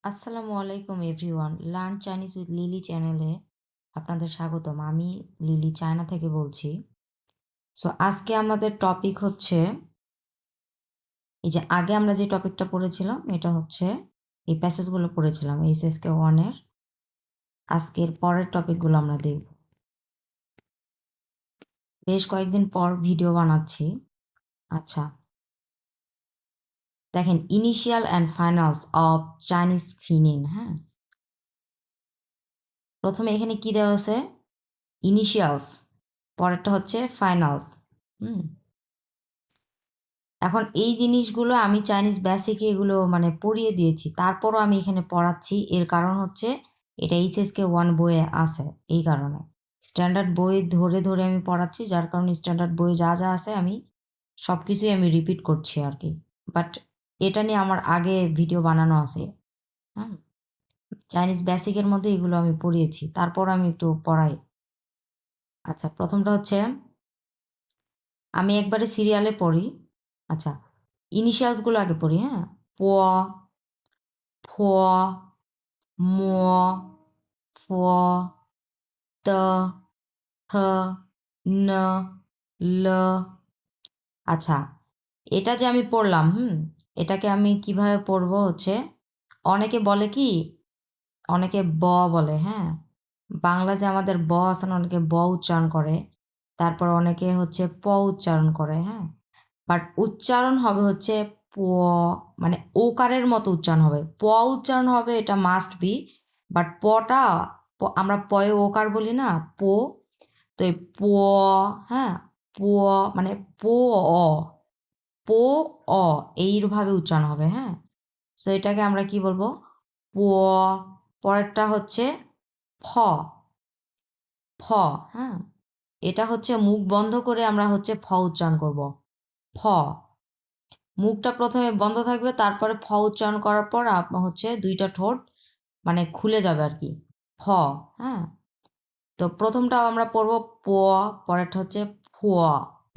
আসসালামু আলাইকুম everyone. Learn Chinese with lily চ্যানেলে আপনাদের স্বাগতম। আমি লিলি চায়না থেকে বলছি। সো আজকে আমাদের টপিক হচ্ছে এই যে আগে আমরা যে টপিকটা পড়েছিলাম এটা হচ্ছে এই প্যাসেজগুলো পড়েছিলাম এইচএসকে 1 এর। আজকের পরের টপিকগুলো আমরা দেখব। বেশ কয়েকদিন পর ভিডিও বানাচ্ছি। আচ্ছা, দেখেন initial and finals of Chinese pinyin. হ্যাঁ, প্রথমে এখানে কি দেওয়া আছে? ইনিশিয়ালস, পরেরটা হচ্ছে ফাইনালস। হুম, এখন এই জিনিসগুলো আমি চাইনিজ বেসিকে এগুলো মানে পড়িয়ে দিয়েছি, তারপরও আমি এখানে পড়াচ্ছি। এর কারণ হচ্ছে এটা এইচএসকে 1 বইয়ে আছে, এই কারণে স্ট্যান্ডার্ড বই ধরে ধরে আমি পড়াচ্ছি, যার কারণে স্ট্যান্ডার্ড বই যা যা আছে আমি সব কিছুই আমি রিপিট করছি আর কি। বাট এটা নিয়ে আমার আগে ভিডিও বানানো আছে। হুম, চাইনিজ বেসিকের মধ্যে এগুলো আমি পড়িয়েছি, তারপর আমি একটু পড়াই। আচ্ছা, প্রথমটা হচ্ছে আমি একবারে সিরিয়ালে পড়ি। আচ্ছা, ইনিশিয়ালসগুলো আগে পড়ি। হ্যাঁ, প, ফ, ম, ফ, ত, থ, ন, ল। আচ্ছা, এটা যে আমি পড়লাম, এটাকে আমি কিভাবে পড়বো হচ্ছে, অনেকে বলে কি, অনেকে ব বলে। হ্যাঁ, বাংলা যে আমাদের ব আছে না, অনেকে ব উচ্চারণ করে, তারপর অনেকে হচ্ছে প উচ্চারণ করে। হ্যাঁ, বাট উচ্চারণ হবে হচ্ছে প, মানে ওকারের মতো উচ্চারণ হবে। প উচ্চারণ হবে, এটা মাস্ট বি। বাট পটা আমরা পয়ে ওকার বলি না, পো। তো এই প, হ্যাঁ, প মানে পো অ, পো অ, এইভাবে উচ্চারণ হবে। হ্যাঁ, সো এটাকে আমরা কি বলবো? প। পরেরটা হচ্ছে ফ, ফ। হ্যাঁ, এটা হচ্ছে মুখ বন্ধ করে আমরা হচ্ছে ফ উচ্চারণ করব। ফ, মুখটা প্রথমে বন্ধ থাকবে, তারপরে ফ উচ্চারণ করার পর হচ্ছে দুইটা ঠোঁট মানে খুলে যাবে আর কি। ফ। হ্যাঁ, তো প্রথমটা আমরা পড়বো প, পরেরটা হচ্ছে ফুয়া।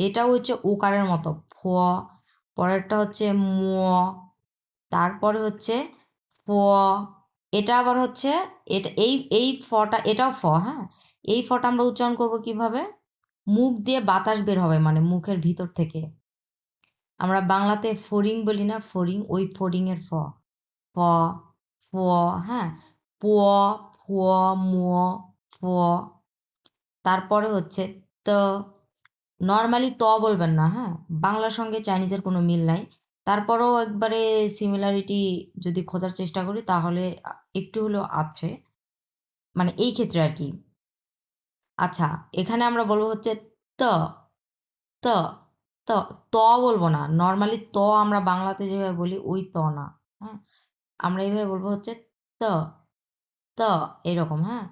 এটাও হচ্ছে উকারের মতো ফ। পরেরটা হচ্ছে ম, তারপরে হচ্ছে ফ। এটা আবার হচ্ছে এটা এই এই ফটা, এটাও ফ। হ্যাঁ, এই ফটা আমরা উচ্চারণ করব কিভাবে? মুখ দিয়ে বাতাস বের হবে, মানে মুখের ভিতর থেকে। আমরা বাংলাতে ফড়িং বলি না, ফড়িং, ওই ফড়িং এর ফ। ফ, ফ। হ্যাঁ, প, ফ, ম, ফ। তারপরে হচ্ছে ত। নর্মালি ত বলবেন না। হ্যাঁ, বাংলার সঙ্গে চাইনিজের কোনো মিল নাই, তারপরেও একবারে সিমিলারিটি যদি খোঁজার চেষ্টা করি তাহলে একটু হলেও আছে, মানে এই ক্ষেত্রে আর কি। আচ্ছা, এখানে আমরা বলবো হচ্ছে ত, ত, ত। ত বলবো না, নর্মালি ত আমরা বাংলাতে যেভাবে বলি ওই ত না। হ্যাঁ, আমরা এইভাবে বলবো হচ্ছে ত, ত, এরকম। হ্যাঁ,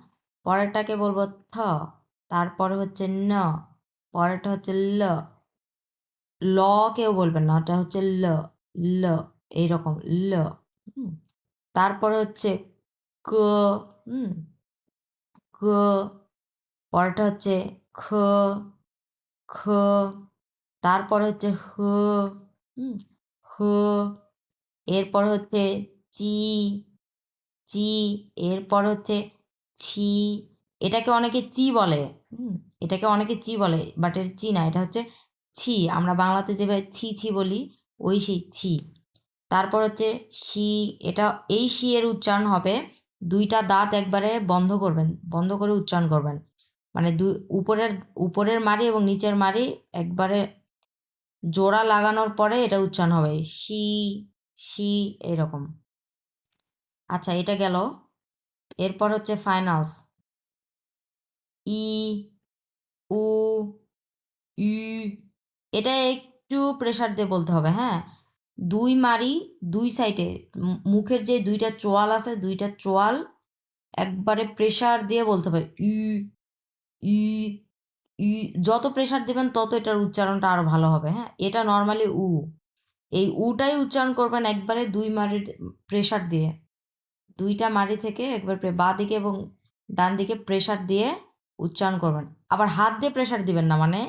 পরেরটাকে বলবো থ, তারপরে হচ্ছে ন, পরেরটা হচ্ছে ল। ল কেউ বলবেন না, ওটা হচ্ছে ল, ল, এইরকম ল। হুম, তারপরে হচ্ছে ক, হুম, ক। পরেরটা হচ্ছে খ, খ। তারপরে হচ্ছে হ, হ। এরপর হচ্ছে চি, চি। এরপর হচ্ছে ছি। এটাকে অনেকে চি বলে। এটাকে অনেকে চি বলে, বাট এর চি না, এটা হচ্ছে ছি। আমরা বাংলাতে যেভাবে ছি ছি বলি, ওই সেই ছি। তারপর হচ্ছে শি। এটা এই শি এর উচ্চারণ হবে, দুইটা দাঁত একবারে বন্ধ করবেন, বন্ধ করে উচ্চারণ করবেন। মানে দুই উপরের উপরের মাড়ি এবং নিচের মাড়ি একবারে জোড়া লাগানোর পরে এটা উচ্চারণ হবে শি, শি, এরকম। আচ্ছা, এটা গেল। এরপর হচ্ছে ফাইনালস, ই, উ, ই। এটা একটু প্রেসার দিয়ে বলতে হবে। হ্যাঁ, দুই মারি, দুই সাইডে মুখের যে দুইটা চোয়াল আছে, দুইটা চোয়াল একবারে প্রেসার দিয়ে বলতে হবে ই, ই, ই। যত প্রেসার দিবেন তত এটার উচ্চারণটা আরো ভালো হবে। হ্যাঁ, এটা নর্মালি উ, এই উটাই উচ্চারণ করবেন একবারে দুই মারির প্রেসার দিয়ে। দুইটা মাড়ি থেকে একবার বাঁ দিকে এবং ডান দিকে প্রেসার দিয়ে উচ্চারণ করবেন। আবার হাত দিয়ে প্রেসার দিবেন না, মানে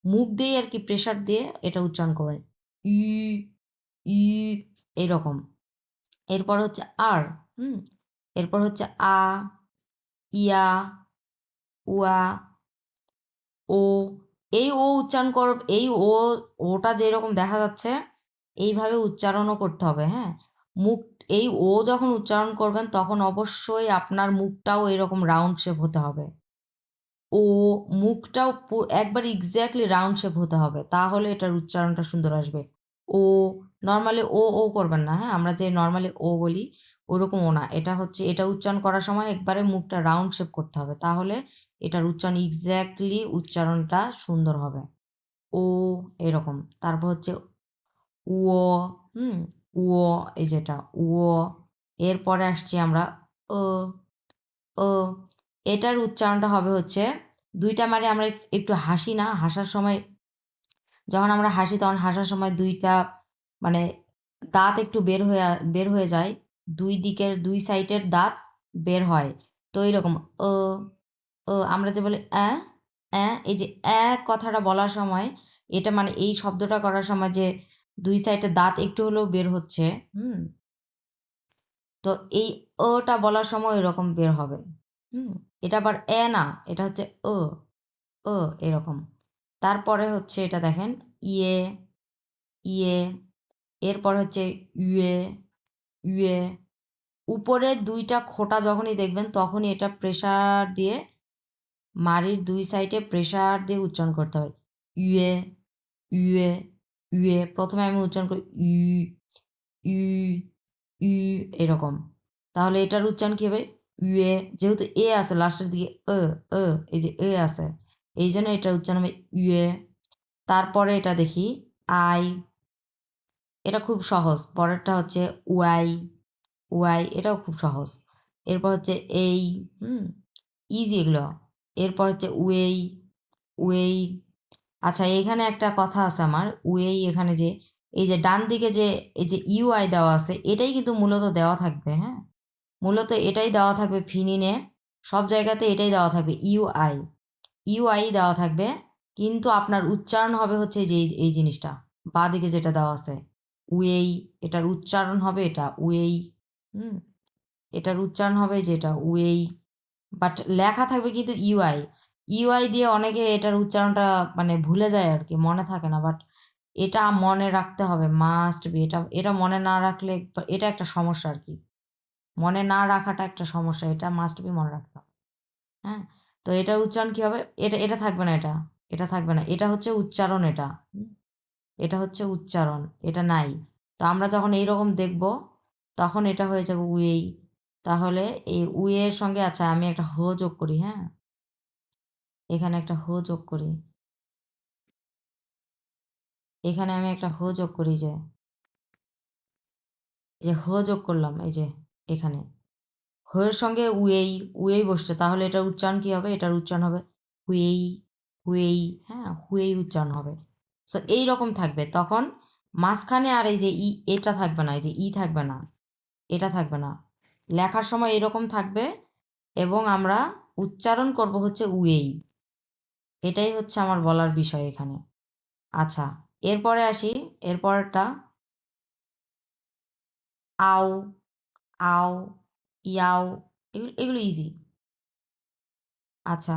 মুখ দিয়ে আর কি প্রেসার দিয়ে এটা উচ্চারণ করবেন। ই, ই, এইরকম। এরপর হচ্ছে আর। এরপর হচ্ছে আ, ইয়া, উয়া, ও। এই ও উচ্চারণ এই ওটা যেরকম দেখা যাচ্ছে এইভাবে উচ্চারণও করতে হবে, হ্যাঁ। মুখ এই ও যখন উচ্চারণ করবেন তখন অবশ্যই আপনার মুখটাও এরকম রাউন্ড শেপ হতে হবে। ও মুখটাও একবার এক্স্যাক্টলি রাউন্ড শেপ হতে হবে, তাহলে এটার উচ্চারণটা সুন্দর আসবে। ও নর্মালি ও করবেন না, হ্যাঁ। আমরা যে নর্মালি ও বলি ওরকম ও না, এটা হচ্ছে এটা উচ্চারণ করার সময় একবারে মুখটা রাউন্ড শেপ করতে হবে, তাহলে এটার উচ্চারণ এক্স্যাক্টলি উচ্চারণটা সুন্দর হবে। ও এরকম। তারপর হচ্ছে উও, উও, এই যেটা উও। এরপরে আসছি আমরা ও, ও। এটার উচ্চারণটা হবে হচ্ছে দুইটা মারে আমরা একটু হাসি না, হাসার সময় যখন আমরা হাসি তখন হাসার সময় দুইটা মানে দাঁত একটু বের হয়ে যায়, দুই দিকের দুই সাইডের দাঁত বের হয়। তো এইরকম ও, ও আমরা যে বলি এই যে কথাটা বলার সময় এটা মানে এই শব্দটা করার সময় যে দুই সাইডের দাঁত একটু হলেও বের হচ্ছে, তো এই ওটা বলার সময় এরকম বের হবে। এটা আবার না, এটা হচ্ছে ও, ও এরকম। তারপরে হচ্ছে এটা দেখেন ইয়ে, ইয়ে। এরপর হচ্ছে ইয়ে, ইয়ে। উপরের দুইটা খোঁটা যখনই দেখবেন তখনই এটা প্রেসার দিয়ে মাড়ির দুই সাইডে প্রেসার দিয়ে উচ্চারণ করতে হবে। ইয়ে, ইয়ে, ইয়ে। প্রথমে আমি উচ্চারণ করি ই, ই, ই এরকম। তাহলে এটার উচ্চারণ কী হবে? ইয়ে। যেহেতু এ আছে লাস্টের দিকে এই যে এ আছে, এই জন্য এটার উচ্চারণ হবে ইয়ে। তারপরে এটা দেখি আই, এটা খুব সহজ। পরেরটা হচ্ছে ওয়াই, ওয়াই এটাও খুব সহজ। এরপর হচ্ছে এই, ইজি এগুলো। এরপর হচ্ছে ওয়েই, ওয়েই। আচ্ছা এখানে একটা কথা আছে আমার, ওয়েই এখানে যে এই যে ডান দিকে যে এই যে ইউআই দেওয়া আছে এটাই কিন্তু মূলত দেওয়া থাকবে, হ্যাঁ। মূলত এটাই দেওয়া থাকবে ফিনিনে, সব জায়গাতে এটাই দেওয়া থাকবে ইউআই, ইউআই দেওয়া থাকবে, কিন্তু আপনার উচ্চারণ হবে হচ্ছে যে এই জিনিসটা বাঁ দিকে যেটা দেওয়া আছে ওয়েই, এটার উচ্চারণ হবে এটা ওয়েই, এটার উচ্চারণ হবে যেটা ওয়েই, বাট লেখা থাকবে কিন্তু ইউআই, ইউআই দিয়ে অনেকে এটার উচ্চারণটা মানে ভুলে যায় আর কি, মনে থাকে না। বাট এটা মনে রাখতে হবে, মাস্ট বি। এটা এটা মনে না রাখলে এটা একটা সমস্যা আর কি, মনে না রাখাটা একটা সমস্যা, এটা মাস্ট বি মনে রাখতে হবে, হ্যাঁ। তো এটার উচ্চারণ কী হবে? এটা এটা থাকবে না, এটা এটা থাকবে না, এটা হচ্ছে উচ্চারণ, এটা এটা হচ্ছে উচ্চারণ, এটা নাই। তো আমরা যখন এইরকম দেখব তখন এটা হয়ে যাবে উয়েই। তাহলে এই উয়ের সঙ্গে আচ্ছা আমি একটা হ যোগ করি, হ্যাঁ। এখানে একটা হ যোগ করি, এখানে আমি একটা হ যোগ করি, যে এই যে হ যোগ করলাম, এই যে এখানে হয়ের সঙ্গে উয়েই, উয়েই বসছে, তাহলে এটার উচ্চারণ কী হবে? এটার উচ্চারণ হবে হুয়েই, হুয়েই, হ্যাঁ হুয়েই উচ্চারণ হবে। সো এইরকম থাকবে, তখন মাঝখানে আর এই যে এটা থাকবে না, এই যে থাকবে না, এটা থাকবে না, লেখার সময় এরকম থাকবে এবং আমরা উচ্চারণ করব হচ্ছে উয়েই। এটাই হচ্ছে আমার বলার বিষয় এখানে। আচ্ছা এরপরে আসি, এরপরটা আও, আও, ইয়াও, এগুলো এগুলো ইজি। আচ্ছা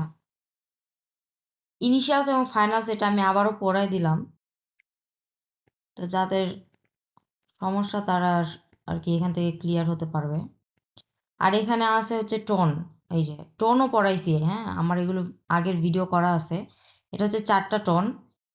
ইনিশিয়ালস এবং ফাইনালস এটা আমি আবারও পড়াই দিলাম, তো যাদের সমস্যা তারা আর কি এখান থেকে ক্লিয়ার হতে পারবে। আর এখানে আছে হচ্ছে টোন, এই যে টোনও পড়াইছি, হ্যাঁ আমার এগুলো আগের ভিডিও করা আছে। এটা হচ্ছে 4টা টোন,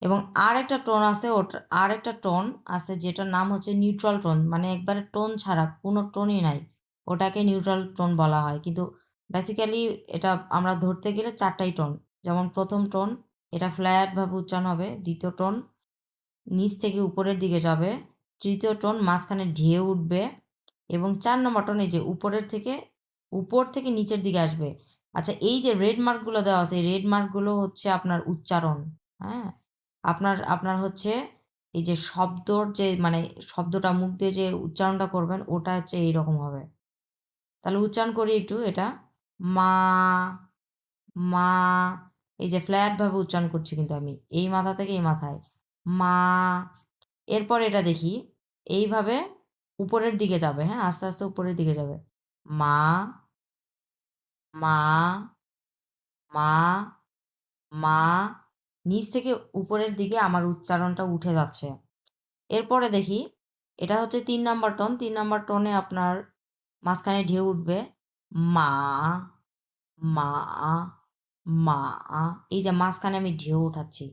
এবং আর একটা টোন আছে, ওটা আর একটা টোন আছে যেটার নাম হচ্ছে নিউট্রাল টোন, মানে একবারে টোন ছাড়া, কোনো টোনই নাই, ওটাকে নিউট্রাল টোন বলা হয়। কিন্তু বেসিক্যালি এটা আমরা ধরতে গেলে 4টাই টোন। যেমন প্রথম টোন এটা ফ্ল্যাটভাবে উচ্চারণ হবে, দ্বিতীয় টোন নিচ থেকে উপরের দিকে যাবে, তৃতীয় টোন মাঝখানে ঢেউ উঠবে, এবং 4 নম্বর টোন এই যে উপর থেকে নিচের দিকে আসবে। আচ্ছা এই যে রেড মার্কগুলো দেওয়া আছে, এই রেড মার্কগুলো হচ্ছে আপনার উচ্চারণ, হ্যাঁ। আপনার হচ্ছে এই যে শব্দর যে মানে শব্দটা মুখ দিয়ে যে উচ্চারণটা করবেন ওটা হচ্ছে এইরকম হবে। তাহলে উচ্চারণ করি একটু, এটা মা, মা, এই যে ফ্ল্যাটভাবে উচ্চারণ করছি কিন্তু আমি এই মাথা থেকে এই মাথায় মা। এরপর এটা দেখি এইভাবে উপরের দিকে যাবে, হ্যাঁ আস্তে আস্তে উপরের দিকে যাবে মা মা মা মা নিচ থেকে উপরের দিকে আমার উচ্চারণটা উঠে যাচ্ছে। এরপরে দেখি এটা হচ্ছে 3 নাম্বার টোন। 3 নাম্বার টোনে আপনার মাঝখানে ঢেউ উঠবে মা মা মা এই যে মাঝখানে আমি ঢেউ উঠাচ্ছি।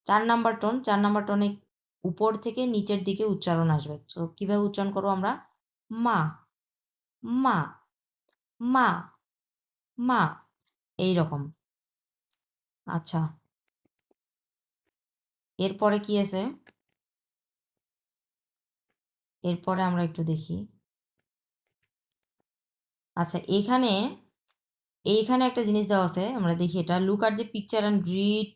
4 নাম্বার টোন 4 নাম্বার টোনে উপর থেকে নিচের দিকে উচ্চারণ আসবে। তো কিভাবে উচ্চারণ করবো আমরা মা মা মা মা এইরকম। আচ্ছা এরপরে কি আছে? এরপরে আমরা একটু দেখি। আচ্ছা এইখানে একটা জিনিস দেওয়া আছে, আমরা দেখি এটা। Look at the picture and read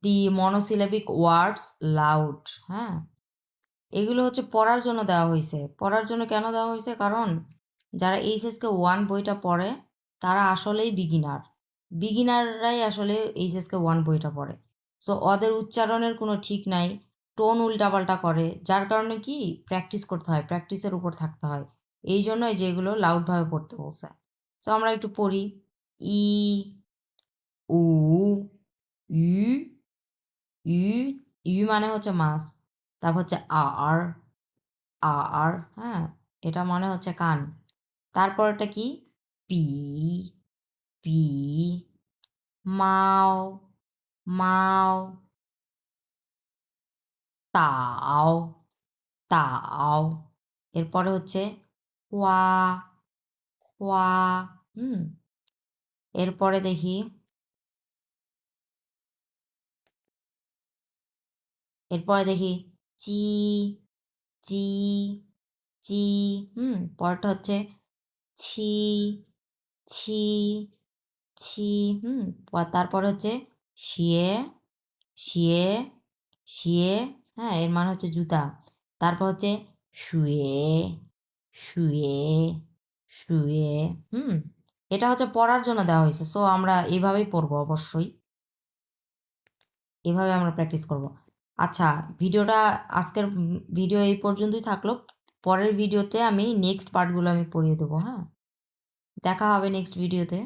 the monosyllabic words loud। হ্যাঁ, এগুলো হচ্ছে পড়ার জন্য দেওয়া হয়েছে। পড়ার জন্য কেন দেওয়া হয়েছে? কারণ যারা এইচএসকে 1 বইটা পড়ে তারা আসলেই বিগিনাররাই আসলে এইচএসকে 1 বইটা পড়ে। সো ওদের উচ্চারণের কোনো ঠিক নাই, টোন উল্টাপাল্টা করে, যার কারণে কি প্র্যাকটিস করতে হয়, প্র্যাকটিসের উপর থাকতে হয়। এই জন্যই যেগুলো লাউডভাবে পড়তে বলছে। সো আমরা একটু পড়ি। ই উ ই ই ই মানে হচ্ছে মাছ। তারপর হচ্ছে আর আর হ্যাঁ, এটা মানে হচ্ছে কান। তারপরটা কি পি পি মাও মাও তাও তাও। এরপরে হচ্ছে ওয়া ওয়া। হুম, এরপরে দেখি চি চি চি। পরেরটা হচ্ছে ছি ছি ছি। তারপরে হচ্ছে শিয়ে শিয়ে শিয়ে। হ্যাঁ, এর মানে হচ্ছে জুতা। তারপর হচ্ছে শুয়ে শুয়ে শুয়ে। এটা হচ্ছে পড়ার জন্য দেওয়া হয়েছে। সো আমরা এভাবেই পড়বো, অবশ্যই এভাবে আমরা প্র্যাকটিস করব। আচ্ছা আজকের ভিডিও এই পর্যন্তই থাকলো। পরের ভিডিওতে আমি নেক্সট পার্টগুলো আমি পড়িয়ে দেবো। হ্যাঁ, দেখা হবে নেক্সট ভিডিওতে।